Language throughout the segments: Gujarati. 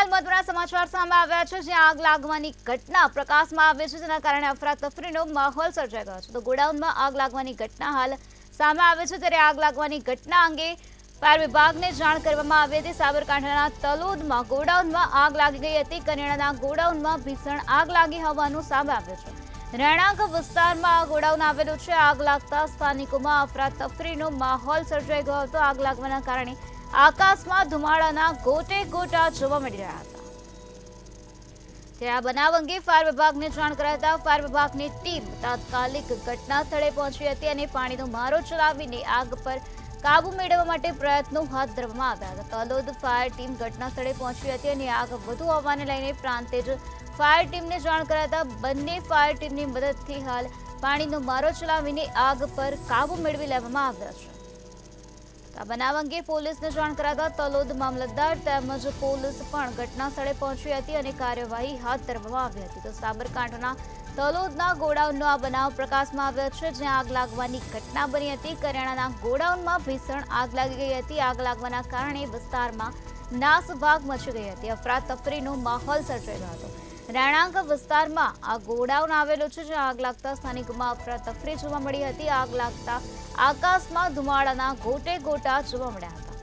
હાલ મહત્વના સમાચાર સામે આવ્યા છે, જ્યાં આગ લાગવાની ઘટના પ્રકાશમાં આવી છે, જેના કારણે અફરાતફરીનો માહોલ સર્જાઈ ગયો છે. તો ગોડાઉનમાં આગ લાગવાની ઘટના હાલ સામે આવે છે, ત્યારે આગ લાગવાની ઘટના અંગે ફાયર વિભાગને જાણ કરવામાં આવી હતી. સાબરકાંઠાના તલોદમાં ગોડાઉનમાં આગ લાગી ગઈ હતી. કરિયાણાના ગોડાઉનમાં ભીષણ આગ લાગી હોવાનું સામે આવ્યું છે. રહેણાંક વિસ્તારમાં આ ગોડાઉન આવેલું છે. આગ લાગતા સ્થાનિકોમાં અફરાતફરીનો માહોલ સર્જાઈ ગયો હતો. આગ લાગવાના કારણે આકાશમાં ધુમાડાના ગોટે ગોટા જોવા મળી રહ્યા હતા. ત્યારે આ બનાવ અંગે ફાયર વિભાગને જાણ કરાતા ફાયર વિભાગની ટીમ તાત્કાલિક ઘટના સ્થળે પહોંચી હતી અને પાણીનો મારો ચલાવીને આગ પર કાબુ મેળવવા માટે પ્રયત્નો હાથ ધરવામાં આવ્યા હતા. તલોદ ફાયર ટીમ ઘટના સ્થળે પહોંચી હતી અને આગ વધુ હોવાને લઈને પ્રાંતિજ ફાયર ટીમને જાણ કરાતા બંને ફાયર ટીમની મદદથી હાલ પાણીનો મારો ચલાવીને આગ પર કાબુ મેળવી લેવામાં આવ્યા છે. આ બનાવ અંગે પોલીસને જાણ કરાતા તલોદ મામલતદાર તેમજ પોલીસ પણ ઘટના સ્થળે પહોંચી હતી અને કાર્યવાહી હાથ ધરવામાં આવી હતી. તો સાબરકાંઠાના તલોદના ગોડાઉનનો આ બનાવ પ્રકાશમાં આવ્યો છે, જ્યાં આગ લાગવાની ઘટના બની હતી. કરિયાણાના ગોડાઉનમાં ભીષણ આગ લાગી ગઈ હતી. આગ લાગવાના કારણે વિસ્તારમાં નાસભાગ મચી ગઈ હતી. અફરાતફરીનો માહોલ સર્જાઈ ગયો હતો. રહેણાંક વિસ્તારમાં આ ગોડાઉન આવેલું છે, જ્યાં આગ લાગતા સ્થાનિકોમાં અફરાતફરી જોવા મળી હતી. આગ લાગતા આકાશમાં ધુમાડાના ગોટે ગોટા જોવા મળ્યા હતા.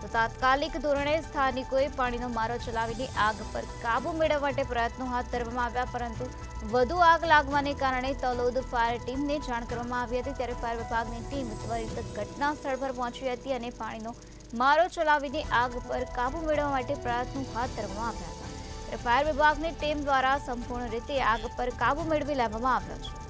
તો તાત્કાલિક ધોરણે સ્થાનિકોએ પાણીનો મારો ચલાવીને આગ પર કાબુ મેળવવા માટે પ્રયત્નો હાથ ધરવામાં આવ્યા, પરંતુ વધુ આગ લાગવાને કારણે તલોદ ફાયર ટીમને જાણ કરવામાં આવી હતી. ત્યારે ફાયર વિભાગની ટીમ ત્વરિત ઘટના સ્થળ પર પહોંચી હતી અને પાણીનો મારો ચલાવીને આગ પર કાબુ મેળવવા માટે પ્રયત્નો હાથ ધરવામાં આવ્યા હતા. ફાયર વિભાગની ટીમ દ્વારા સંપૂર્ણ રીતે આગ પર કાબુ મેળવી લેવામાં આવ્યો છે.